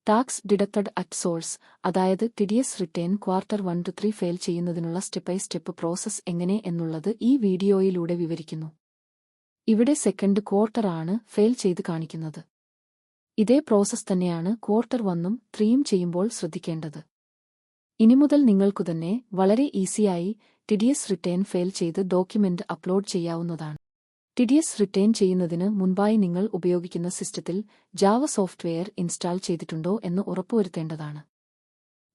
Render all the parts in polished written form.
Tax deducted at source, അതായത് TDS return quarter 1 to 3 file ചെയ്യുന്നതിനുള്ള step by step process എങ്ങനെ എന്നുള്ളത് ഈ വീഡിയോയിലൂടെ വിവരിക്കുന്നു. ഇവിടെ സെക്കൻഡ് ക്വാർട്ടർ ആണ് ഫയൽ ചെയ്ത് കാണിക്കുന്നത്. ഇതേ പ്രോസസ് തന്നെയാണ് ക്വാർട്ടർ 1ഉം 3ഉം ചെയ്യുമ്പോൾ ശ്രദ്ധിക്കേണ്ടത്. ഇനി മുതൽ നിങ്ങൾക്കുതന്നെ വളരെ ഈസിയായി TDS റിട്ടേൺ ഫയൽ ചെയ്ത് ഡോക്യുമെന്റ് അപ്ലോഡ് ചെയ്യാവുന്നതാണ്. TDS റിട്ടേൺ ചെയ്യുന്നതിന് മുൻപായി നിങ്ങൾ ഉപയോഗിക്കുന്ന സിസ്റ്റത്തിൽ ജാവ സോഫ്റ്റ്വെയർ ഇൻസ്റ്റാൾ ചെയ്തിട്ടുണ്ടോ എന്ന് ഉറപ്പുവരുത്തേണ്ടതാണ്.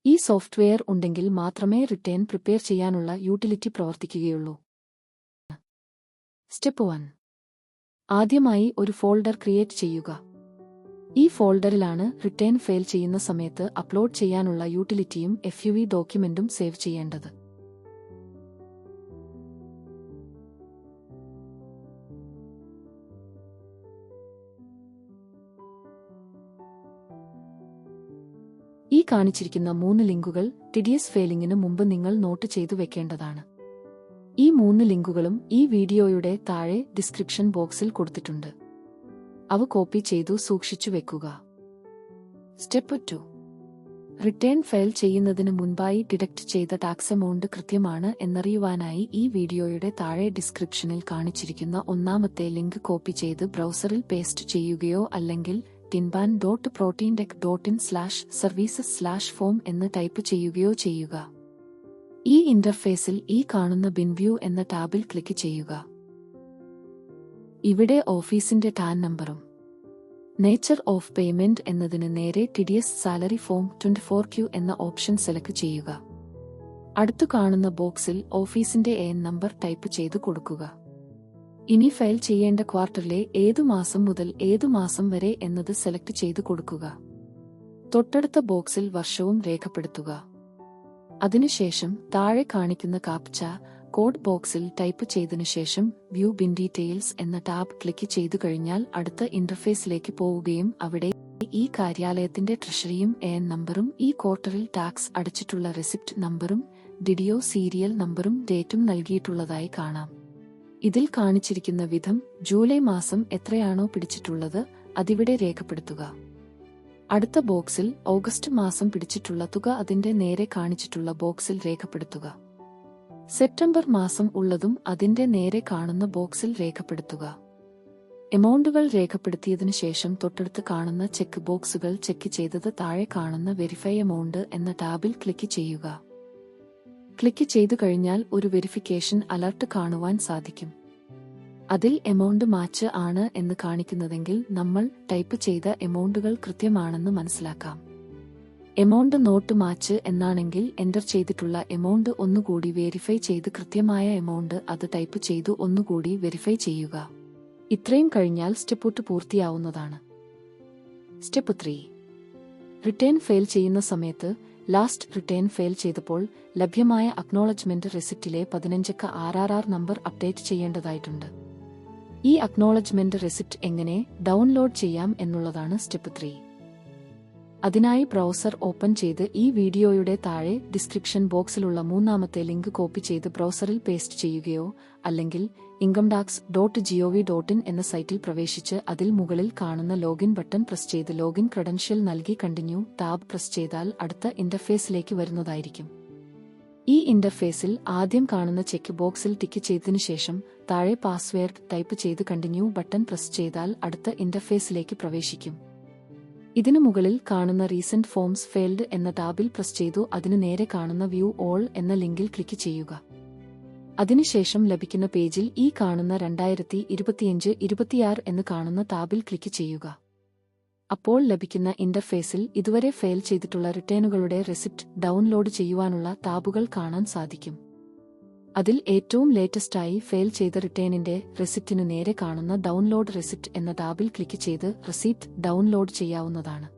ഈ സോഫ്റ്റ്വെയർ ഉണ്ടെങ്കിൽ മാത്രമേ റിട്ടേൺ പ്രിപ്പയർ ചെയ്യാനുള്ള യൂട്ടിലിറ്റി പ്രവർത്തിക്കുകയുള്ളൂ. സ്റ്റെപ്പ് 1. ആദ്യമായി ഒരു ഫോൾഡർ ക്രിയേറ്റ് ചെയ്യുക. ഈ ഫോൾഡറിലാണ് റിട്ടേൺ ഫയൽ ചെയ്യുന്ന സമയത്ത് അപ്ലോഡ് ചെയ്യാനുള്ള യൂട്ടിലിറ്റിയും FUV ഡോക്യുമെന്റും സേവ് ചെയ്യേണ്ടത്. ഈ കാണിച്ചിരിക്കുന്ന 3 ലിങ്കുകൾ TDS ഫയലിംഗിന് മുമ്പ് നിങ്ങൾ നോട്ട് ചെയ്തു വെക്കേണ്ടതാണ്. ഈ 3 ലിങ്കുകളും ഈ വീഡിയോയുടെ താഴെ ഡിസ്ക്രിപ്ഷൻ ബോക്സിൽ കൊടുത്തിട്ടുണ്ട്. അവ കോപ്പി ചെയ്തു സൂക്ഷിച്ചു വെക്കുക. സ്റ്റെപ്പ് 2. റിട്ടേൺ ഫയൽ ചെയ്യുന്നതിന് മുൻപായി ഡിഡക്റ്റ് ചെയ്ത ടാക്സ് എമൗണ്ട് കൃത്യമാണ് എന്നറിയുവാനായി ഈ വീഡിയോയുടെ താഴെ ഡിസ്ക്രിപ്ഷനിൽ കാണിച്ചിരിക്കുന്ന ഒന്നാമത്തെ ലിങ്ക് കോപ്പി ചെയ്ത് ബ്രൗസറിൽ പേസ്റ്റ് ചെയ്യുകയോ അല്ലെങ്കിൽ tinban.proteindec.in/services/form എന്ന് ടൈപ്പ് ചെയ്യുകയോ ചെയ്യുക. ഈ ഇന്റർഫേസിൽ ഈ കാണുന്ന ബിൻവ്യൂ എന്ന ടാബിൽ ക്ലിക്ക് ചെയ്യുക. ഇവിടെ ഓഫീസിന്റെ ടാൻ നമ്പറും നേച്ചർ ഓഫ് പേയ്മെന്റ് എന്നതിന് നേരെ TDS സാലറി ഫോം 24Q എന്ന ഓപ്ഷൻ സെലക്ട് ചെയ്യുക. അടുത്തു കാണുന്ന ബോക്സിൽ ഓഫീസിന്റെ AN നമ്പർ ടൈപ്പ് ചെയ്ത് കൊടുക്കുക. ഇനി ഫയൽ ചെയ്യേണ്ട ക്വാർട്ടറിലെ ഏതു മാസം മുതൽ ഏതു മാസം വരെ എന്നത് സെലക്ട് ചെയ്ത് കൊടുക്കുക. തൊട്ടടുത്ത ബോക്സിൽ വർഷവും രേഖപ്പെടുത്തുക. അതിനുശേഷം താഴെ കാണിക്കുന്ന കാപ്ച കോഡ് ബോക്സിൽ ടൈപ്പ് ചെയ്തതിനു ശേഷം വ്യൂ ബിൻ ഡീറ്റെയിൽസ് എന്ന ടാബ് ക്ലിക്ക് ചെയ്തു കഴിഞ്ഞാൽ അടുത്ത ഇന്റർഫേസിലേക്ക് പോവുകയും അവിടെ ഈ കാര്യാലയത്തിന്റെ ട്രഷറിയും AN നമ്പറും ഈ ക്വാർട്ടറിൽ ടാക്സ് അടച്ചിട്ടുള്ള റെസിപ്റ്റ് നമ്പറും DDO സീരിയൽ നമ്പറും ഡേറ്റും നൽകിയിട്ടുള്ളതായി കാണാം. ഇതിൽ കാണിച്ചിരിക്കുന്ന വിധം ജൂലൈ മാസം എത്രയാണോ പിടിച്ചിട്ടുള്ളത് അതിവിടെ രേഖപ്പെടുത്തുക. അടുത്ത ബോക്സിൽ ഓഗസ്റ്റ് മാസം പിടിച്ചിട്ടുള്ള തുക അതിന്റെ നേരെ കാണിച്ചിട്ടുള്ള ബോക്സിൽ രേഖപ്പെടുത്തുക. സെപ്റ്റംബർ മാസം ഉള്ളതും അതിന്റെ നേരെ കാണുന്ന ബോക്സിൽ രേഖപ്പെടുത്തുക. എമൗണ്ടുകൾ രേഖപ്പെടുത്തിയതിനു ശേഷം തൊട്ടടുത്ത് കാണുന്ന ചെക്ക് ബോക്സുകൾ ചെക്ക് ചെയ്തത് താഴെ കാണുന്ന വെരിഫൈ എമൗണ്ട് എന്ന ടാബിൽ ക്ലിക്ക് ചെയ്യുക. ക്ലിക്ക് ചെയ്തു കഴിഞ്ഞാൽ ഒരു വെരിഫിക്കേഷൻ അലർട്ട് കാണുവാൻ സാധിക്കും. അതിൽ എമൗണ്ട് മാച്ച് ആണ് എന്ന് കാണിക്കുന്നതെങ്കിൽ നമ്മൾ ടൈപ്പ് ചെയ്ത എമൗണ്ടുകൾ കൃത്യമാണെന്ന് മനസ്സിലാക്കാം. എമൗണ്ട് നോട്ട് മാച്ച് എന്നാണെങ്കിൽ എൻ്റർ ചെയ്തിട്ടുള്ള എമൗണ്ട് ഒന്നുകൂടി വെരിഫൈ ചെയ്ത് കൃത്യമായ എമൗണ്ട് അത് ടൈപ്പ് ചെയ്തു ഒന്നുകൂടി വെരിഫൈ ചെയ്യുക. ഇത്രയും കഴിഞ്ഞാൽ സ്റ്റെപ്പ് 2 പൂർത്തിയാവുന്നതാണ്. സ്റ്റെപ്പ് 3. റിട്ടേൺ ഫയൽ ചെയ്യുന്ന സമയത്ത് ലാസ്റ്റ് റിട്ടേൺ ഫയൽ ചെയ്തപ്പോൾ ലഭ്യമായ അക്നോളജ്മെന്റ് റെസിപ്റ്റിലെ 15 RRR നമ്പർ അപ്ഡേറ്റ് ചെയ്യേണ്ടതായിട്ടുണ്ട്. ഈ അക്നോളജ്മെന്റ് റെസിപ്റ്റ് എങ്ങനെ ഡൗൺലോഡ് ചെയ്യാം എന്നുള്ളതാണ് സ്റ്റെപ്പ് 3. അതിനായി ബ്രൗസർ ഓപ്പൺ ചെയ്ത് ഈ വീഡിയോയുടെ താഴെ ഡിസ്ക്രിപ്ഷൻ ബോക്സിലുള്ള മൂന്നാമത്തെ ലിങ്ക് കോപ്പി ചെയ്ത് ബ്രൗസറിൽ പേസ്റ്റ് ചെയ്യുകയോ അല്ലെങ്കിൽ incometax.gov.in എന്ന സൈറ്റിൽ പ്രവേശിച്ച് അതിൽ മുകളിൽ കാണുന്ന ലോഗിൻ ബട്ടൺ പ്രസ് ചെയ്ത് ലോഗിൻ ക്രെഡൻഷ്യൽ നൽകി കണ്ടിന്യൂ ടാബ് പ്രസ് ചെയ്താൽ അടുത്ത ഇന്റർഫേസിലേക്ക് വരുന്നതായിരിക്കും. ഈ ഇന്റർഫേസിൽ ആദ്യം കാണുന്ന ചെക്ക് ബോക്സിൽ ടിക്ക് ചെയ്തതിനു ശേഷം താഴെ പാസ്വേഡ് ടൈപ്പ് ചെയ്ത് കണ്ടിന്യൂ ബട്ടൺ പ്രസ് ചെയ്താൽ അടുത്ത ഇന്റർഫേസിലേക്ക് പ്രവേശിക്കും. ഇതിനു മുകളിൽ കാണുന്ന റീസെന്റ് ഫോംസ് ഫെയിൽഡ് എന്ന ടാബിൽ പ്രസ് ചെയ്തു അതിനു നേരെ കാണുന്ന വ്യൂ ഓൾ എന്ന ലിങ്കിൽ ക്ലിക്ക് ചെയ്യുക. അതിനുശേഷം ലഭിക്കുന്ന പേജിൽ ഈ കാണുന്ന 2025-26 എന്ന് കാണുന്ന ടാബിൽ ക്ലിക്ക് ചെയ്യുക. അപ്പോൾ ലഭിക്കുന്ന ഇന്റർഫേസിൽ ഇതുവരെ ഫയൽ ചെയ്തിട്ടുള്ള റിട്ടേണുകളുടെ റെസിപ്റ്റ് ഡൗൺലോഡ് ചെയ്യുവാനുള്ള ടാബുകൾ കാണാൻ സാധിക്കും. അതിൽ ഏറ്റവും ലേറ്റസ്റ്റായി ഫയൽ ചെയ്ത റിട്ടേണിന്റെ റെസിപ്റ്റിനു നേരെ കാണുന്ന ഡൗൺലോഡ് റെസിപ്റ്റ് എന്ന ടാബിൽ ക്ലിക്ക് ചെയ്ത് റെസിപ്റ്റ് ഡൗൺലോഡ് ചെയ്യാവുന്നതാണ്.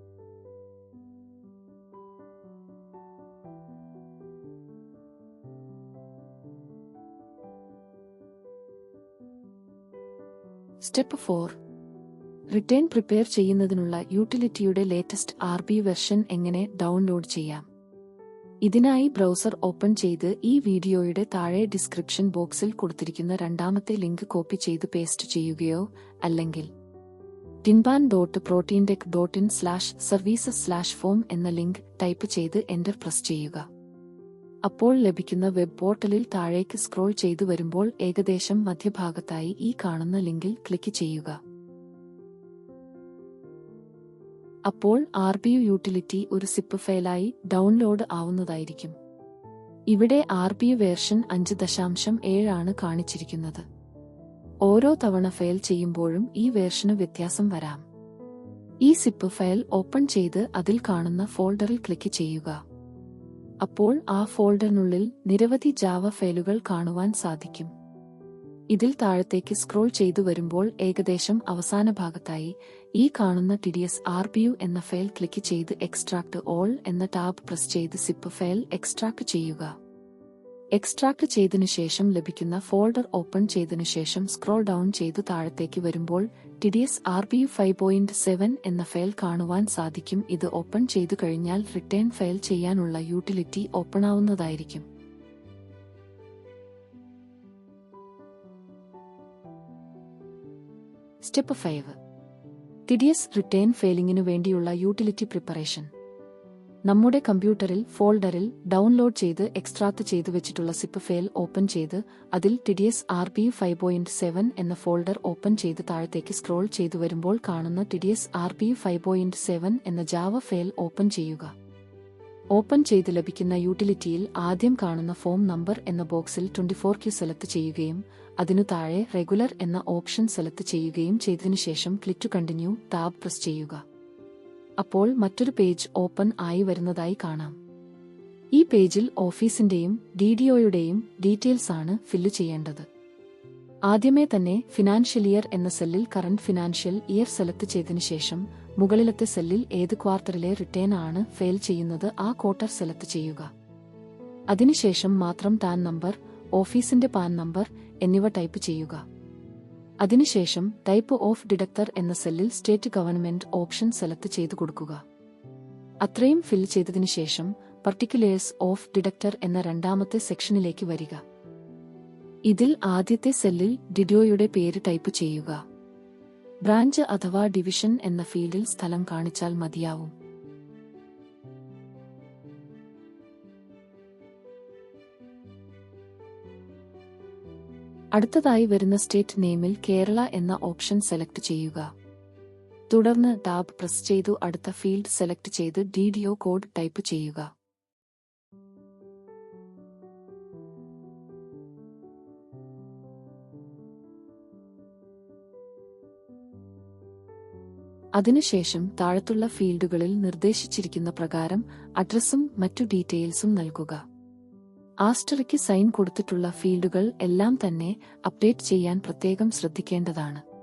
സ്റ്റെപ്പ് 4. റിട്ടേൺ പ്രിപ്പയർ ചെയ്യുന്നതിനുള്ള യൂട്ടിലിറ്റിയുടെ ലേറ്റസ്റ്റ് RB വെർഷൻ എങ്ങനെ ഡൗൺലോഡ് ചെയ്യാം. ഇതിനായി ബ്രൗസർ ഓപ്പൺ ചെയ്ത് ഈ വീഡിയോയുടെ താഴെ ഡിസ്ക്രിപ്ഷൻ ബോക്സിൽ കൊടുത്തിരിക്കുന്ന രണ്ടാമത്തെ ലിങ്ക് കോപ്പി ചെയ്ത് പേസ്റ്റ് ചെയ്യുകയോ അല്ലെങ്കിൽ tinban.proteintech.in/services/form എന്ന ലിങ്ക് ടൈപ്പ് ചെയ്ത് എന്റർ പ്രസ് ചെയ്യുക. അപ്പോൾ ലഭിക്കുന്ന വെബ് പോർട്ടലിൽ താഴേക്ക് സ്ക്രോൾ ചെയ്തു വരുമ്പോൾ ഏകദേശം മധ്യഭാഗത്തായി ഈ കാണുന്ന ലിങ്കിൽ ക്ലിക്ക് ചെയ്യുക. അപ്പോൾ RBU യൂട്ടിലിറ്റി ഒരു സിപ്പ് ഫയലായി ഡൗൺലോഡ് ആവുന്നതായിരിക്കും. ഇവിടെ RBU വേർഷൻ 5.7 ആണ് കാണിച്ചിരിക്കുന്നത്. ഓരോ തവണ ഫയൽ ചെയ്യുമ്പോഴും ഈ വേർഷന് വ്യത്യാസം വരാം. ഈ സിപ്പ് ഫയൽ ഓപ്പൺ ചെയ്ത് അതിൽ കാണുന്ന ഫോൾഡറിൽ ക്ലിക്ക് ചെയ്യുക. അപ്പോൾ ആ ഫോൾഡറിനുള്ളിൽ നിരവധി ജാവ ഫയലുകൾ കാണുവാൻ സാധിക്കും. ഇതിൽ താഴത്തേക്ക് സ്ക്രോൾ ചെയ്തു വരുമ്പോൾ ഏകദേശം അവസാന ഭാഗത്തായി ഈ കാണുന്ന TDS RBU എന്ന ഫയൽ ക്ലിക്ക് ചെയ്ത് എക്സ്ട്രാക്ട് ഓൾ എന്ന ടാബ് പ്രസ് ചെയ്ത് സിപ്പ് ഫയൽ എക്സ്ട്രാക്ട് ചെയ്യുക. എക്സ്ട്രാക്ട് ചെയ്തതിനു ശേഷം ലഭിക്കുന്ന ഫോൾഡർ ഓപ്പൺ ചെയ്തതിനു ശേഷം സ്ക്രോൾ ഡൗൺ ചെയ്തു താഴത്തേക്ക് വരുമ്പോൾ TDS RBU 5.7 എന്ന ഫയൽ കാണുവാൻ സാധിക്കും. ഇത് ഓപ്പൺ ചെയ്തു കഴിഞ്ഞാൽ റിട്ടേൺ ഫയൽ ചെയ്യാനുള്ള യൂട്ടിലിറ്റി ഓപ്പണാവുന്നതായിരിക്കും. സ്റ്റെപ്പ് 5. TDS റിട്ടേൺ ഫയലിംഗിനു വേണ്ടിയുള്ള യൂട്ടിലിറ്റി പ്രിപ്പറേഷൻ. നമ്മുടെ കമ്പ്യൂട്ടറിൽ ഫോൾഡറിൽ ഡൗൺലോഡ് ചെയ്ത് എക്സ്ട്രാക്ട് ചെയ്തു വെച്ചിട്ടുള്ള സിപ്പ് ഫയൽ ഓപ്പൺ ചെയ്ത് അതിൽ TDS RBU 5.7 എന്ന ഫോൾഡർ ഓപ്പൺ ചെയ്ത് താഴത്തേക്ക് സ്ക്രോൾ ചെയ്തു വരുമ്പോൾ കാണുന്ന TDS RBU 5.7 എന്ന ജാവ ഫയൽ ഓപ്പൺ ചെയ്യുക. ഓപ്പൺ ചെയ്ത് ലഭിക്കുന്ന യൂട്ടിലിറ്റിയിൽ ആദ്യം കാണുന്ന ഫോം നമ്പർ എന്ന ബോക്സിൽ 24Q സെലക്ട് ചെയ്യുകയും അതിനു താഴെ റെഗുലർ എന്ന ഓപ്ഷൻ സെലക്ട് ചെയ്യുകയും ചെയ്തതിനു ശേഷം click to continue tab press ചെയ്യുക. അപ്പോൾ മറ്റൊരു പേജ് ഓപ്പൺ ആയി വരുന്നതായി കാണാം. ഈ പേജിൽ ഓഫീസിന്റെയും DDOയുടെയും ഡീറ്റെയിൽസ് ആണ് ഫില്ല് ചെയ്യേണ്ടത്. ആദ്യമേ തന്നെ ഫിനാൻഷ്യൽ ഇയർ എന്ന സെല്ലിൽ കറന്റ് ഫിനാൻഷ്യൽ ഇയർ സെലക്ട് ചെയ്തതിനു ശേഷം മുകളിലത്തെ സെല്ലിൽ ഏത് ക്വാർട്ടറിലെ റിട്ടേൺ ആണ് ഫയൽ ചെയ്യുന്നത് ആ ക്വാർട്ടർ സെലക്ട് ചെയ്യുക. അതിനുശേഷം മാത്രം ടാൻ നമ്പർ, ഓഫീസിന്റെ പാൻ നമ്പർ എന്നിവ ടൈപ്പ് ചെയ്യുക. അതിനുശേഷം ടൈപ്പ് ഓഫ് ഡിഡക്ടർ എന്ന സെല്ലിൽ സ്റ്റേറ്റ് ഗവൺമെന്റ് ഓപ്ഷൻ സെലക്ട് ചെയ്തു കൊടുക്കുക. അത്രയും ഫിൽ ചെയ്തതിനു ശേഷം പർട്ടിക്കുലേഴ്സ് ഓഫ് ഡിഡക്ടർ എന്ന രണ്ടാമത്തെ സെക്ഷനിലേക്ക് വരിക. ഇതിൽ ആദ്യത്തെ സെല്ലിൽ DDOയുടെ പേര് ടൈപ്പ് ചെയ്യുക. ബ്രാഞ്ച് അഥവാ ഡിവിഷൻ എന്ന ഫീൽഡിൽ സ്ഥലം കാണിച്ചാൽ മതിയാവും. അടുത്തതായി വരുന്ന സ്റ്റേറ്റ് നെയിമിൽ കേരള എന്ന ഓപ്ഷൻ സെലക്ട് ചെയ്യുക. തുടർന്ന് ടാബ് പ്രസ് ചെയ്തു അടുത്ത ഫീൽഡ് സെലക്ട് ചെയ്ത് DDO കോഡ് ടൈപ്പ് ചെയ്യുക. അതിനുശേഷം താഴത്തുള്ള ഫീൽഡുകളിൽ നിർദ്ദേശിച്ചിരിക്കുന്ന പ്രകാരം അഡ്രസ്സും മറ്റു ഡീറ്റെയിൽസും നൽകുക. ആസ്റ്ററിക്ക് സൈൻ കൊടുത്തിട്ടുള്ള ഫീൽഡുകൾ എല്ലാം തന്നെ അപ്ഡേറ്റ് ചെയ്യാൻ പ്രത്യേകം ശ്രദ്ധിക്കേണ്ടതാണ്.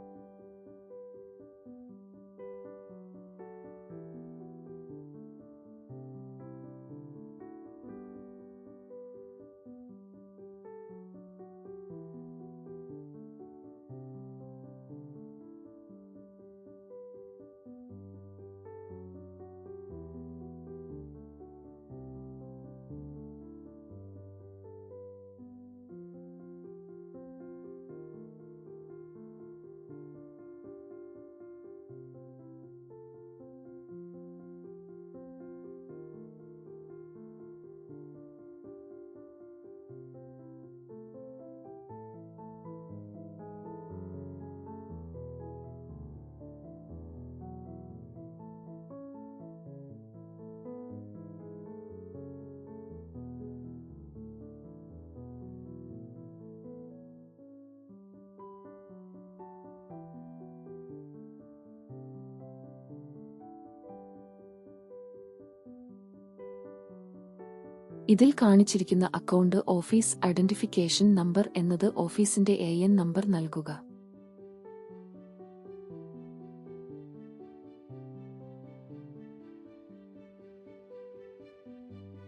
ഇതിൽ കാണിച്ചിരിക്കുന്ന അക്കൗണ്ട് ഓഫീസ് ഐഡന്റിഫിക്കേഷൻ നമ്പർ എന്നത് ഓഫീസിന്റെ AN നമ്പർ നൽകുക.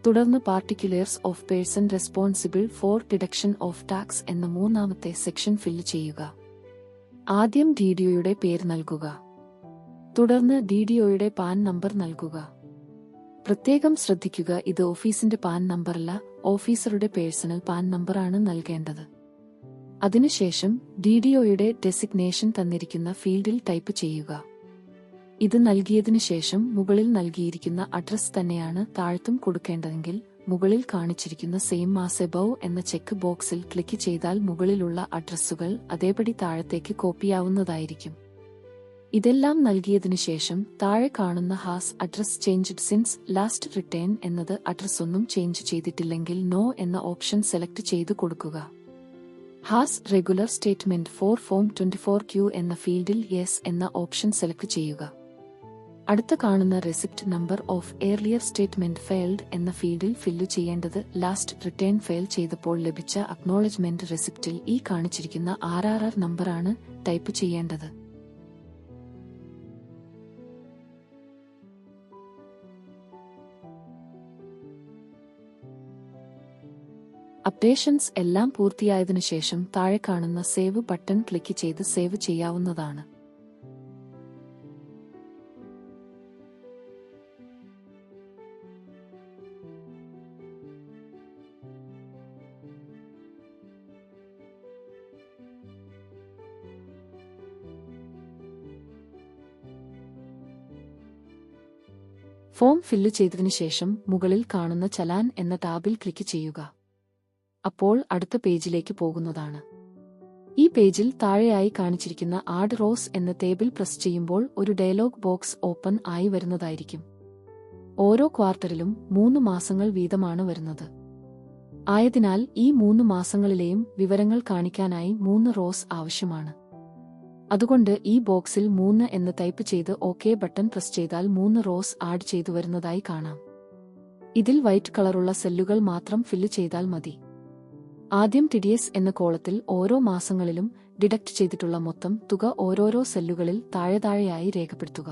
തുടർന്ന് particulars of person responsible for deduction of tax എന്ന മൂന്നാമത്തെ സെക്ഷൻ ഫില്ല് ചെയ്യുക. ആദ്യം DDOയുടെ പേര് നൽകുക. തുടർന്ന് DDOയുടെ പാൻ നമ്പർ നൽകുക. പ്രത്യേകം ശ്രദ്ധിക്കുക, ഇത് ഓഫീസിന്റെ പാൻ നമ്പറല്ല, ഓഫീസറുടെ പേഴ്സണൽ പാൻ നമ്പറാണ് നൽകേണ്ടത്. അതിനുശേഷം DDOയുടെ ഡെസിഗ്നേഷൻ തന്നിരിക്കുന്ന ഫീൽഡിൽ ടൈപ്പ് ചെയ്യുക. ഇത് നൽകിയതിനു ശേഷം മുകളിൽ നൽകിയിരിക്കുന്ന അഡ്രസ് തന്നെയാണ് താഴത്തും കൊടുക്കേണ്ടതെങ്കിൽ മുകളിൽ കാണിച്ചിരിക്കുന്ന സെയിം ആസ് എബവ് എന്ന ചെക്ക് ബോക്സിൽ ക്ലിക്ക് ചെയ്താൽ മുകളിലുള്ള അഡ്രസ്സുകൾ അതേപടി താഴത്തേക്ക് കോപ്പിയാവുന്നതായിരിക്കും. ഇതെല്ലാം നൽകിയതിനു ശേഷം താഴെ കാണുന്ന has address changed since last return എന്നത് അഡ്രസ് ഒന്നും ചേഞ്ച് ചെയ്തിട്ടില്ലെങ്കിൽ നോ എന്ന ഓപ്ഷൻ സെലക്ട് ചെയ്തു കൊടുക്കുക. Has regular statement for form 24Q എന്ന ഫീൽഡിൽ യെസ് എന്ന ഓപ്ഷൻ സെലക്ട് ചെയ്യുക. അടുത്ത കാണുന്ന receipt number of earlier statement failed എന്ന ഫീൽഡിൽ ഫില്ലു ചെയ്യേണ്ടത് ലാസ്റ്റ് റിട്ടേൺ ഫെയിൽ ചെയ്തപ്പോൾ ലഭിച്ച അക്നോളജ്മെന്റ് റെസിപ്റ്റിൽ ഈ കാണിച്ചിരിക്കുന്ന RRR നമ്പറാണ് ടൈപ്പ് ചെയ്യേണ്ടത്. അപ്ഡേഷൻസ് എല്ലാം പൂർത്തിയായതിനു ശേഷം താഴെ കാണുന്ന സേവ് ബട്ടൺ ക്ലിക്ക് ചെയ്ത് സേവ് ചെയ്യാവുന്നതാണ്. ഫോം ഫില്ല് ചെയ്തതിനു ശേഷം മുകളിൽ കാണുന്ന ചലാൻ എന്ന ടാബിൽ ക്ലിക്ക് ചെയ്യുക. അപ്പോൾ അടുത്ത പേജിലേക്ക് പോകുന്നതാണ്. ഈ പേജിൽ താഴെയായി കാണിച്ചിരിക്കുന്ന ആഡ് റോസ് എന്ന ടേബിൾ പ്രസ് ചെയ്യുമ്പോൾ ഒരു ഡയലോഗ് ബോക്സ് ഓപ്പൺ ആയി വരുന്നതായിരിക്കും. ഓരോ ക്വാർട്ടറിലും 3 മാസങ്ങൾ വീതമാണ് വരുന്നത്. ആയതിനാൽ ഈ 3 മാസങ്ങളിലെയും വിവരങ്ങൾ കാണിക്കാനായി 3 റോസ് ആവശ്യമാണ്. അതുകൊണ്ട് ഈ ബോക്സിൽ 3 എന്ന് ടൈപ്പ് ചെയ്ത് OK ബട്ടൺ പ്രസ് ചെയ്താൽ 3 റോസ് ആഡ് ചെയ്തു വരുന്നതായി കാണാം. ഇതിൽ വൈറ്റ് കളറുള്ള സെല്ലുകൾ മാത്രം ഫില്ല് ചെയ്താൽ മതി. ആദ്യം TDS എന്ന കോളത്തിൽ ഓരോ മാസങ്ങളിലും ഡിഡക്റ്റ് ചെയ്തിട്ടുള്ള മൊത്തം തുക ഓരോരോ സെല്ലുകളിൽ താഴെയായി രേഖപ്പെടുത്തുക.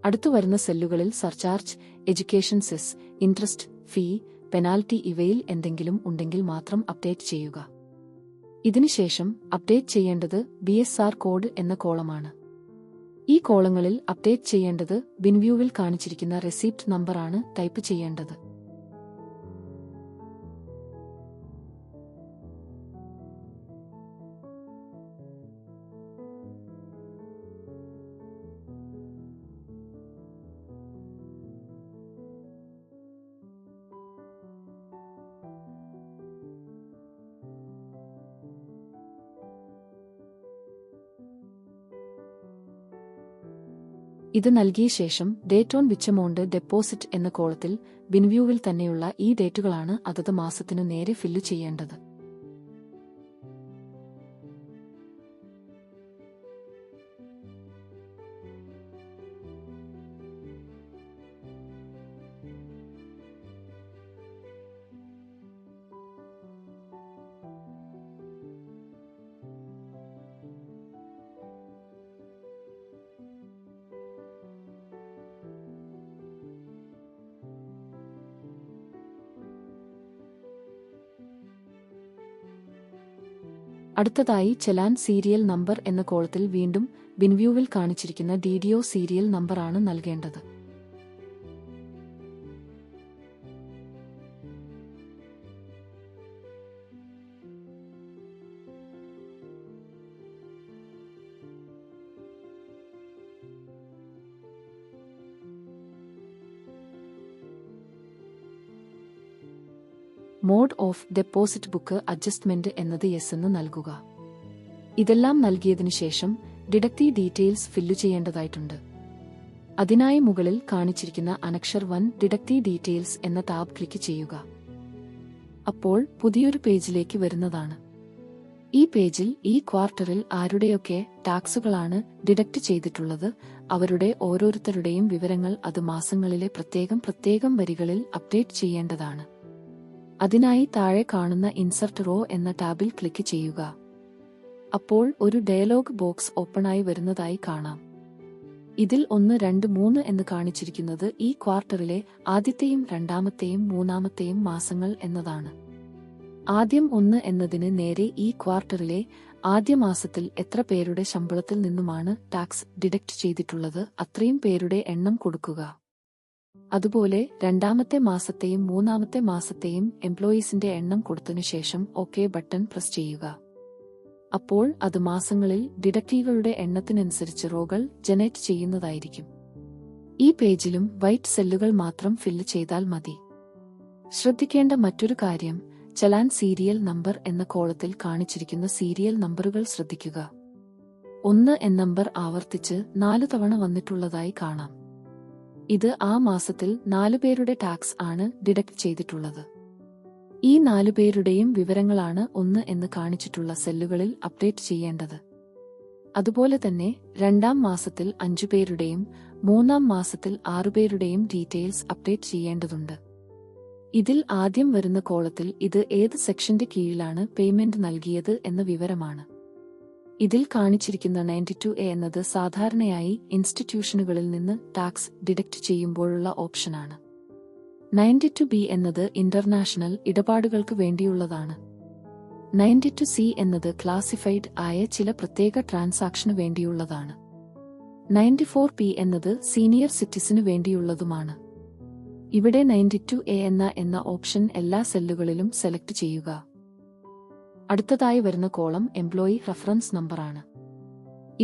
അടുത്തു വരുന്ന സെല്ലുകളിൽ സർചാർജ്, എഡ്യൂക്കേഷൻ സെസ്, ഇൻട്രസ്റ്റ്, ഫീ, പെനാൽറ്റി ഇവയിൽ എന്തെങ്കിലും ഉണ്ടെങ്കിൽ മാത്രം അപ്ഡേറ്റ് ചെയ്യുക. ഇതിനുശേഷം അപ്ഡേറ്റ് ചെയ്യേണ്ടത് BSR കോഡ് എന്ന കോളമാണ്. ഈ കോളങ്ങളിൽ അപ്ഡേറ്റ് ചെയ്യേണ്ടത് ബിൻവ്യൂവിൽ കാണിച്ചിരിക്കുന്ന റെസിപ്റ്റ് നമ്പറാണ് ടൈപ്പ് ചെയ്യേണ്ടത്. ഇത് നൽകിയ ശേഷം date on which amount deposit എന്ന കോളത്തിൽ ബിൻവ്യൂവിൽ തന്നെയുള്ള ഈ ഡേറ്റുകളാണ് അതത് മാസത്തിനു നേരെ ഫില്ല് ചെയ്യേണ്ടത്. അടുത്തതായി ചെലാൻ സീരിയൽ നമ്പർ എന്ന കോളത്തിൽ വീണ്ടും ബിൻവ്യൂവിൽ കാണിച്ചിരിക്കുന്ന DDO സീരിയൽ നമ്പറാണ് നൽകേണ്ടത്. Mode of deposit book adjustment എന്നത് യെസ് എന്ന് നൽകുക. ഇതെല്ലാം നൽകിയതിനു ശേഷം ഡിഡക്റ്റീവ് ഡീറ്റെയിൽസ് ഫില്ല് ചെയ്യേണ്ടതായിട്ടുണ്ട്. അതിനായി മുകളിൽ കാണിച്ചിരിക്കുന്ന അനക്ഷർ 1 ഡിഡക്റ്റീവ് ഡീറ്റെയിൽസ് എന്ന ടാബ് ക്ലിക്ക് ചെയ്യുക. അപ്പോൾ പുതിയൊരു പേജിലേക്ക് വരുന്നതാണ്. ഈ പേജിൽ ഈ ക്വാർട്ടറിൽ ആരുടെയൊക്കെ ടാക്സുകളാണ് ഡിഡക്റ്റ് ചെയ്തിട്ടുള്ളത് അവരുടെ ഓരോരുത്തരുടെയും വിവരങ്ങൾ അത് മാസങ്ങളിലെ പ്രത്യേകം വരികളിൽ അപ്ഡേറ്റ് ചെയ്യേണ്ടതാണ്. അതിനായി താഴെ കാണുന്ന ഇൻസർട്ട് റോ എന്ന ടാബിൽ ക്ലിക്ക് ചെയ്യുക. അപ്പോൾ ഒരു ഡയലോഗ് ബോക്സ് ഓപ്പണായി വരുന്നതായി കാണാം. ഇതിൽ 1, 2, 3 എന്ന് കാണിച്ചിരിക്കുന്നത് ഈ ക്വാർട്ടറിലെ ആദ്യത്തെയും രണ്ടാമത്തെയും മൂന്നാമത്തെയും മാസങ്ങൾ എന്നതാണ്. ആദ്യം 1 എന്നതിന് നേരെ ഈ ക്വാർട്ടറിലെ ആദ്യ മാസത്തിൽ എത്ര പേരുടെ ശമ്പളത്തിൽ നിന്നുമാണ് ടാക്സ് ഡിഡക്റ്റ് ചെയ്തിട്ടുള്ളത് അത്രയും പേരുടെ എണ്ണം കൊടുക്കുക. അതുപോലെ രണ്ടാമത്തെ മാസത്തെയും മൂന്നാമത്തെ മാസത്തെയും എംപ്ലോയീസിന്റെ എണ്ണം കൊടുത്തതിനു ശേഷം ഓക്കെ ബട്ടൺ പ്രസ് ചെയ്യുക. അപ്പോൾ അത് മാസങ്ങളിൽ ഡിഡക്റ്റീവുകളുടെ എണ്ണത്തിനനുസരിച്ച് റോകൾ ജനറേറ്റ് ചെയ്യുന്നതായിരിക്കും. ഈ പേജിലും വൈറ്റ് സെല്ലുകൾ മാത്രം ഫില്ല് ചെയ്താൽ മതി. ശ്രദ്ധിക്കേണ്ട മറ്റൊരു കാര്യം, ചലാൻ സീരിയൽ നമ്പർ എന്ന കോളത്തിൽ കാണിച്ചിരിക്കുന്ന സീരിയൽ നമ്പറുകൾ ശ്രദ്ധിക്കുക. 1 എന്ന നമ്പർ ആവർത്തിച്ച് 4 തവണ വന്നിട്ടുള്ളതായി കാണാം. ഇത് ആ മാസത്തിൽ 4 പേരുടെ ടാക്സ് ആണ് ഡിഡക്ട് ചെയ്തിട്ടുള്ളത്. ഈ 4 പേരുടെയും വിവരങ്ങളാണ് 1 എന്ന് കാണിച്ചിട്ടുള്ള സെല്ലുകളിൽ അപ്ഡേറ്റ് ചെയ്യേണ്ടത്. അതുപോലെ തന്നെ രണ്ടാം മാസത്തിൽ 5 പേരുടെയും മൂന്നാം മാസത്തിൽ 6 പേരുടെയും ഡീറ്റെയിൽസ് അപ്ഡേറ്റ് ചെയ്യേണ്ടതുണ്ട്. ഇതിൽ ആദ്യം വരുന്ന കോളത്തിൽ ഇത് ഏത് സെക്ഷന്റെ കീഴിലാണ് പേയ്മെന്റ് നൽകിയത് എന്ന വിവരമാണ്. ഇതിൽ കാണിച്ചിരിക്കുന്ന 92A എന്നത് സാധാരണയായി ഇൻസ്റ്റിറ്റ്യൂഷനുകളിൽ നിന്ന് ടാക്സ് ഡിഡക്ട് ചെയ്യുമ്പോഴുള്ള ഓപ്ഷനാണ്. 92B എന്നത് ഇന്റർനാഷണൽ ഇടപാടുകൾക്ക് വേണ്ടിയുള്ളതാണ്. 92C എന്നത് ക്ലാസിഫൈഡ് ആയ ചില പ്രത്യേക ട്രാൻസാക്ഷന് വേണ്ടിയുള്ളതാണ്. 94P എന്നത് സീനിയർ സിറ്റിസനു വേണ്ടിയുള്ളതുമാണ്. ഇവിടെ 92A എന്ന ഓപ്ഷൻ എല്ലാ സെല്ലുകളിലും സെലക്ട് ചെയ്യുക. അടുത്തതായി വരുന്ന കോളം എംപ്ലോയി റഫറൻസ് നമ്പറാണ്.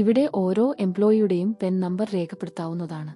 ഇവിടെ ഓരോ എംപ്ലോയിയുടെയും പെൻ നമ്പർ രേഖപ്പെടുത്താവുന്നതാണ്.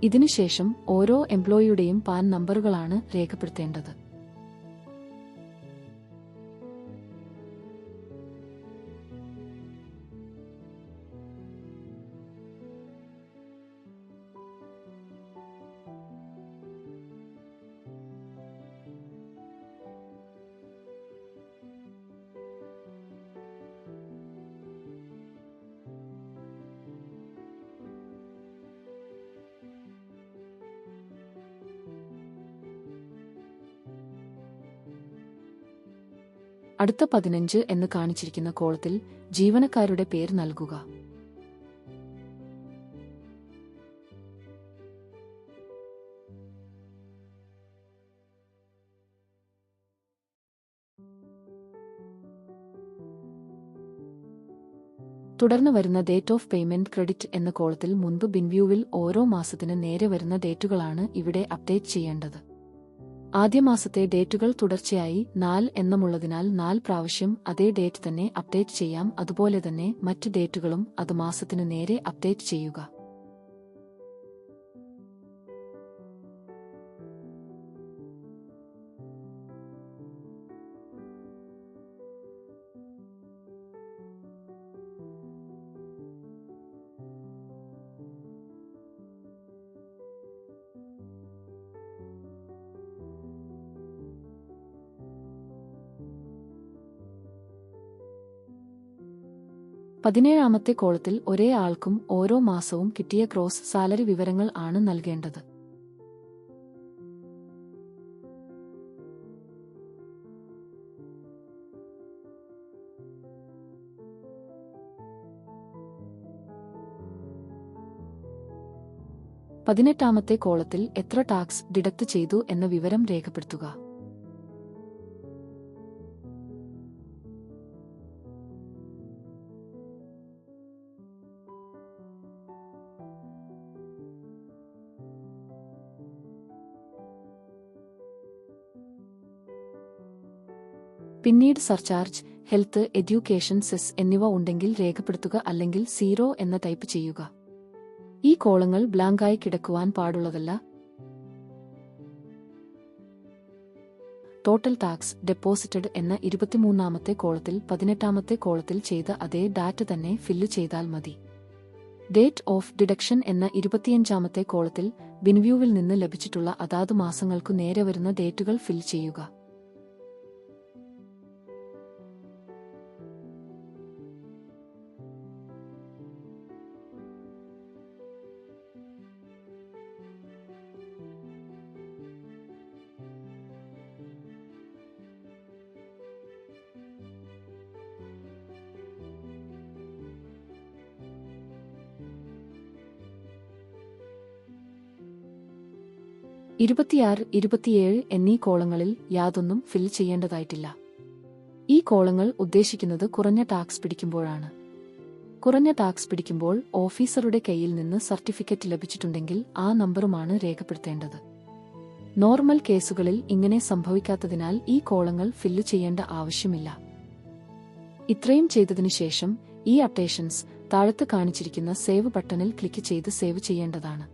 ഇതിനുശേഷം ഓരോ എംപ്ലോയിയുടെയും പാൻ നമ്പറുകളാണ് രേഖപ്പെടുത്തേണ്ടത്. അടുത്ത 15 എന്ന് കാണിച്ചിരിക്കുന്ന കോളത്തിൽ ജീവനക്കാരുടെ പേര് നൽകുക. തുടർന്ന് വരുന്ന ഡേറ്റ് ഓഫ് പേയ്മെന്റ് ക്രെഡിറ്റ് എന്ന കോളത്തിൽ മുൻപ് ബിൻവ്യൂവിൽ ഓരോ മാസത്തിന് നേരെ വരുന്ന ഡേറ്റുകളാണ് ഇവിടെ അപ്ഡേറ്റ് ചെയ്യേണ്ടത്. ആദ്യ മാസത്തെ ഡേറ്റുകൾ തുടർച്ചയായി 4 എണ്ണമുള്ളതിനാൽ 4 പ്രാവശ്യം അതേ ഡേറ്റ് തന്നെ അപ്ഡേറ്റ് ചെയ്യാം. അതുപോലെ തന്നെ മറ്റ് ഡേറ്റുകളും അത് മാസത്തിനു നേരെ അപ്ഡേറ്റ് ചെയ്യുക. പതിനേഴാമത്തെ കോളത്തിൽ ഒരേ ആൾക്കും ഓരോ മാസവും കിട്ടിയ ഗ്രോസ് സാലറി വിവരങ്ങൾ ആണ് നൽകേണ്ടത്. പതിനെട്ടാമത്തെ കോളത്തിൽ എത്ര ടാക്സ് ഡിഡക്ട് ചെയ്തു എന്ന വിവരം രേഖപ്പെടുത്തുക. പിന്നീട് സർചാർജ്, ഹെൽത്ത്, എഡ്യൂക്കേഷൻ, സെസ് എന്നിവ ഉണ്ടെങ്കിൽ രേഖപ്പെടുത്തുക, അല്ലെങ്കിൽ 0 എന്ന് ടൈപ്പ് ചെയ്യുക. ഈ കോളങ്ങൾ ബ്ലാങ്കായി കിടക്കുവാൻ പാടുള്ളതല്ല. ടോട്ടൽ ടാക്സ് ഡെപ്പോസിറ്റഡ് എന്ന 23ാമത്തെ കോളത്തിൽ 18ാമത്തെ കോളത്തിൽ ചെയ്ത അതേ ഡാറ്റ തന്നെ ഫില്ല് ചെയ്താൽ മതി. ഡേറ്റ് ഓഫ് ഡിഡക്ഷൻ എന്ന 25ാമത്തെ കോളത്തിൽ ബിൻവ്യൂവിൽ നിന്ന് ലഭിച്ചിട്ടുള്ള അതാതു മാസങ്ങൾക്കു നേരെ വരുന്ന ഡേറ്റുകൾ ഫിൽ ചെയ്യുക. ഇരുപത്തിയാറ്, 27 എന്നീ കോളങ്ങളിൽ യാതൊന്നും ഫിൽ ചെയ്യേണ്ടതായിട്ടില്ല. ഈ കോളങ്ങൾ ഉദ്ദേശിക്കുന്നത് കുറഞ്ഞ ടാക്സ് പിടിക്കുമ്പോഴാണ്. കുറഞ്ഞ ടാക്സ് പിടിക്കുമ്പോൾ ഓഫീസറുടെ കയ്യിൽ നിന്ന് സർട്ടിഫിക്കറ്റ് ലഭിച്ചിട്ടുണ്ടെങ്കിൽ ആ നമ്പറുമാണ് രേഖപ്പെടുത്തേണ്ടത്. നോർമൽ കേസുകളിൽ ഇങ്ങനെ സംഭവിക്കാത്തതിനാൽ ഈ കോളങ്ങൾ ഫില്ല് ചെയ്യേണ്ട ആവശ്യമില്ല. ഇത്രയും ചെയ്തതിനു ശേഷം ഈ അപ്ഡേഷൻസ് താഴത്ത് കാണിച്ചിരിക്കുന്ന സേവ് ബട്ടണിൽ ക്ലിക്ക് ചെയ്ത് സേവ് ചെയ്യേണ്ടതാണ്.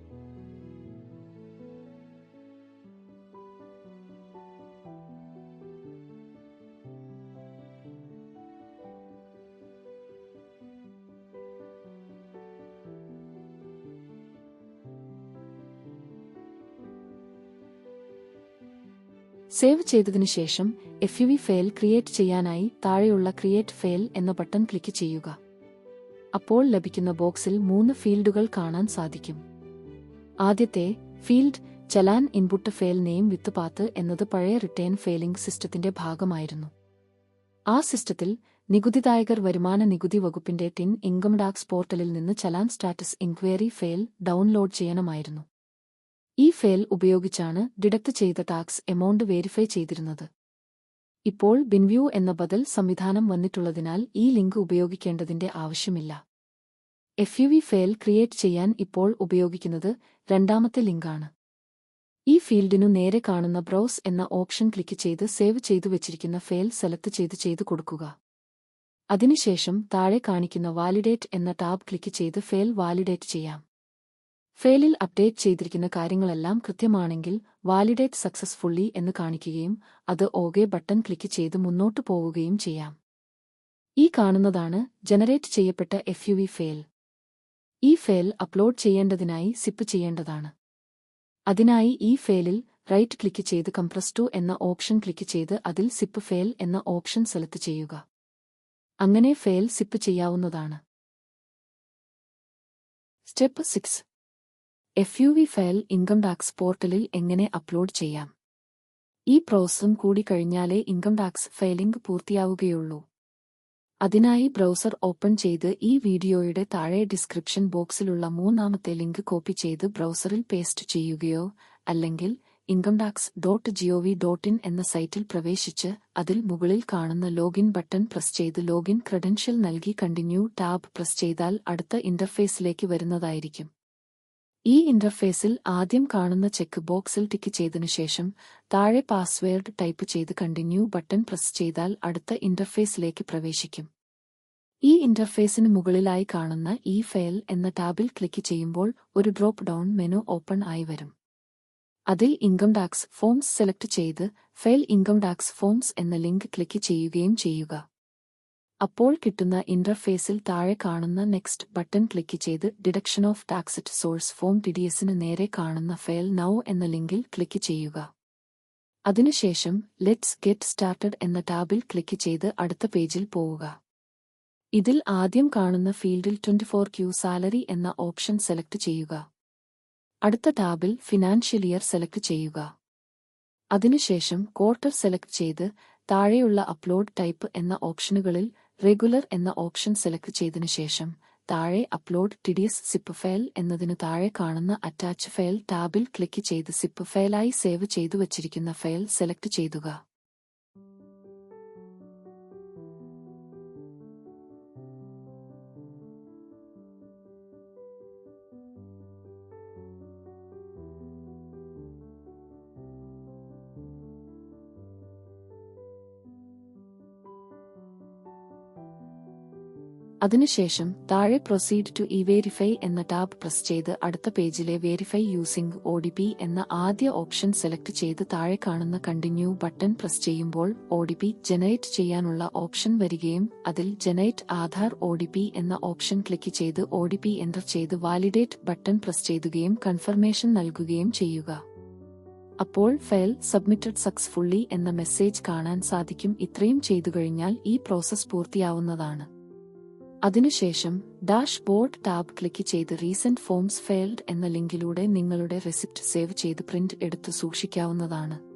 സേവ് ചെയ്തതിനു ശേഷം FUV ഫയൽ ക്രിയേറ്റ് ചെയ്യാനായി താഴെയുള്ള ക്രിയേറ്റ് ഫയൽ എന്ന ബട്ടൺ ക്ലിക്ക് ചെയ്യുക. അപ്പോൾ ലഭിക്കുന്ന ബോക്സിൽ 3 ഫീൽഡുകൾ കാണാൻ സാധിക്കും. ആദ്യത്തെ field challan input file name വിത്ത് പാത്ത് എന്നത് പഴയ റിട്ടേൺ ഫയലിംഗ് സിസ്റ്റത്തിന്റെ ഭാഗമായിരുന്നു. ആ സിസ്റ്റത്തിൽ നികുതിദായകർ വരുമാന നികുതി വകുപ്പിന്റെ ടിൻ ഇൻകം ടാക്സ് പോർട്ടലിൽ നിന്ന് challan status inquiry file download ചെയ്യണമായിരുന്നു. ഈ ഫയൽ ഉപയോഗിച്ചാണ് ഡിഡക്ട് ചെയ്ത ടാക്സ് എമൗണ്ട് വെരിഫൈ ചെയ്തിരുന്നത്. ഇപ്പോൾ ബിൻവ്യൂ എന്ന ബദൽ സംവിധാനം വന്നിട്ടുള്ളതിനാൽ ഈ ലിങ്ക് ഉപയോഗിക്കേണ്ടതിന്റെ ആവശ്യമില്ല. FUV ഫയൽ ക്രിയേറ്റ് ചെയ്യാൻ ഇപ്പോൾ ഉപയോഗിക്കുന്നത് രണ്ടാമത്തെ ലിങ്കാണ്. ഈ ഫീൽഡിനു നേരെ കാണുന്ന ബ്രൗസ് എന്ന ഓപ്ഷൻ ക്ലിക്ക് ചെയ്ത് സേവ് ചെയ്തു വെച്ചിരിക്കുന്ന ഫയൽ സെലക്ട് ചെയ്ത് കൊടുക്കുക. അതിനുശേഷം താഴെ കാണിക്കുന്ന വാലിഡേറ്റ് എന്ന ടാബ് ക്ലിക്ക് ചെയ്ത് ഫയൽ വാലിഡേറ്റ് ചെയ്യാം. ഫയലിൽ അപ്ഡേറ്റ് ചെയ്തിരിക്കുന്ന കാര്യങ്ങളെല്ലാം കൃത്യമാണെങ്കിൽ വാലിഡേറ്റ് സക്സസ്ഫുള്ളി എന്ന് കാണിക്കുകയും അത് ഓകെ ബട്ടൺ ക്ലിക്ക് ചെയ്ത് മുന്നോട്ടു പോവുകയും ചെയ്യാം. ഈ കാണുന്നതാണ് ജനറേറ്റ് ചെയ്യപ്പെട്ട FUV ഫയൽ. ഈ ഫയൽ അപ്ലോഡ് ചെയ്യേണ്ടതിനായി സിപ്പ് ചെയ്യേണ്ടതാണ്. അതിനായി ഈ ഫയലിൽ റൈറ്റ് ക്ലിക്ക് ചെയ്ത് കംപ്രസ് ടു എന്ന ഓപ്ഷൻ ക്ലിക്ക് ചെയ്ത് അതിൽ സിപ്പ് ഫയൽ എന്ന ഓപ്ഷൻ സെലക്ട് ചെയ്യുക. അങ്ങനെ ഫയൽ സിപ്പ് ചെയ്യാവുന്നതാണ്. Step 6. FUV file income tax പോർട്ടലിൽ എങ്ങനെ അപ്ലോഡ് ചെയ്യാം? ഈ പ്രോസസ്സും കൂടി കഴിഞ്ഞാലേ ഇൻകം ടാക്സ് ഫയലിംഗ് പൂർത്തിയാവുകയുള്ളൂ. അതിനായി ബ്രൗസർ ഓപ്പൺ ചെയ്ത് ഈ വീഡിയോയുടെ താഴെ ഡിസ്ക്രിപ്ഷൻ ബോക്സിലുള്ള 3ാമത്തെ ലിങ്ക് കോപ്പി ചെയ്ത് ബ്രൗസറിൽ പേസ്റ്റ് ചെയ്യുകയോ അല്ലെങ്കിൽ incometax.gov.in എന്ന സൈറ്റിൽ പ്രവേശിച്ച് അതിൽ മുകളിൽ കാണുന്ന ലോഗിൻ ബട്ടൺ പ്രസ് ചെയ്ത് ലോഗിൻ ക്രെഡൻഷ്യൽ നൽകി കണ്ടിന്യൂ ടാബ് പ്രസ് ചെയ്താൽ അടുത്ത ഇന്റർഫേസിലേക്ക് വരുന്നതായിരിക്കും. ഈ ഇന്റർഫേസിൽ ആദ്യം കാണുന്ന ചെക്ക് ബോക്സിൽ ടിക്ക് ചെയ്തതിനു ശേഷം താഴെ പാസ്വേഡ് ടൈപ്പ് ചെയ്ത് കണ്ടിന്യൂ ബട്ടൺ പ്രസ് ചെയ്താൽ അടുത്ത ഇന്റർഫേസിലേക്ക് പ്രവേശിക്കും. ഈ ഇന്റർഫേസിന് മുകളിലായി കാണുന്ന ഈ ഫയൽ എന്ന ടാബിൽ ക്ലിക്ക് ചെയ്യുമ്പോൾ ഒരു ഡ്രോപ്പ് ഡൗൺ മെനു ഓപ്പൺ ആയി വരും. അതിൽ ഇൻകം ടാക്സ് ഫോംസ് സെലക്ട് ചെയ്ത് ഫയൽ ഇൻകം ടാക്സ് ഫോംസ് എന്ന ലിങ്ക് ക്ലിക്ക് ചെയ്യുകയും ചെയ്യുക. അപ്പോൾ കിട്ടുന്ന ഇന്റർഫേസിൽ താഴെ കാണുന്ന നെക്സ്റ്റ് ബട്ടൺ ക്ലിക്ക് ചെയ്ത് deduction of tax at source form TDSന് നേരെ കാണുന്ന ഫയൽ നൗ എന്ന ലിങ്കിൽ ക്ലിക്ക് ചെയ്യുക. അതിനുശേഷം ലെറ്റ്സ് ഗെറ്റ് സ്റ്റാർട്ടഡ് എന്ന ടാബിൽ ക്ലിക്ക് ചെയ്ത് അടുത്ത പേജിൽ പോവുക. ഇതിൽ ആദ്യം കാണുന്ന ഫീൽഡിൽ 24Q സാലറി എന്ന ഓപ്ഷൻ സെലക്ട് ചെയ്യുക. അടുത്ത ടാബിൽ ഫിനാൻഷ്യൽ ഇയർ സെലക്ട് ചെയ്യുക. അതിനുശേഷം ക്വാർട്ടർ സെലക്ട് ചെയ്ത് താഴെയുള്ള അപ്ലോഡ് ടൈപ്പ് എന്ന ഓപ്ഷനുകളിൽ റെഗുലർ എന്ന ഓപ്ഷൻ സെലക്ട് ചെയ്തതിനു ശേഷം താഴെ അപ്ലോഡ് TDS സിപ്പ് ഫയൽ എന്നതിനു താഴെ കാണുന്ന അറ്റാച്ച് ഫയൽ ടാബിൽ ക്ലിക്ക് ചെയ്ത് സിപ്പ് ഫയലായി സേവ് ചെയ്തു വച്ചിരിക്കുന്ന ഫയൽ സെലക്ട് ചെയ്യുക. അതിനുശേഷം താഴെ പ്രൊസീഡ് ടു വെരിഫൈ എന്ന ടാബ് പ്രസ് ചെയ്ത് അടുത്ത പേജിലെ വെരിഫൈ യൂസിംഗ് OTP എന്ന ആദ്യ ഓപ്ഷൻ സെലക്ട് ചെയ്ത് താഴെ കാണുന്ന കണ്ടിന്യൂ ബട്ടൺ പ്രസ് ചെയ്യുമ്പോൾ OTP ജനറേറ്റ് ചെയ്യാനുള്ള ഓപ്ഷൻ വരികയും അതിൽ ജനറേറ്റ് ആധാർ OTP എന്ന ഓപ്ഷൻ ക്ലിക്ക് ചെയ്ത് OTP എൻ്റർ ചെയ്ത് വാലിഡേറ്റ് ബട്ടൺ പ്രസ് ചെയ്യുകയും കൺഫർമേഷൻ നൽകുകയും ചെയ്യുക. അപ്പോൾ ഫയൽ സബ്മിറ്റഡ് സക്സസ്ഫുള്ളി എന്ന മെസ്സേജ് കാണാൻ സാധിക്കും. ഇത്രയും ചെയ്തു കഴിഞ്ഞാൽ ഈ പ്രോസസ് പൂർത്തിയാവുന്നതാണ്. അതിനുശേഷം ഡാഷ്ബോർഡ് ടാബ് ക്ലിക്ക് ചെയ്ത് റീസെന്റ് ഫോംസ് ഫെയിൽഡ് എന്ന ലിങ്കിലൂടെ നിങ്ങളുടെ റെസിപ്റ്റ് സേവ് ചെയ്ത് പ്രിന്റ് എടുത്ത് സൂക്ഷിക്കാവുന്നതാണ്.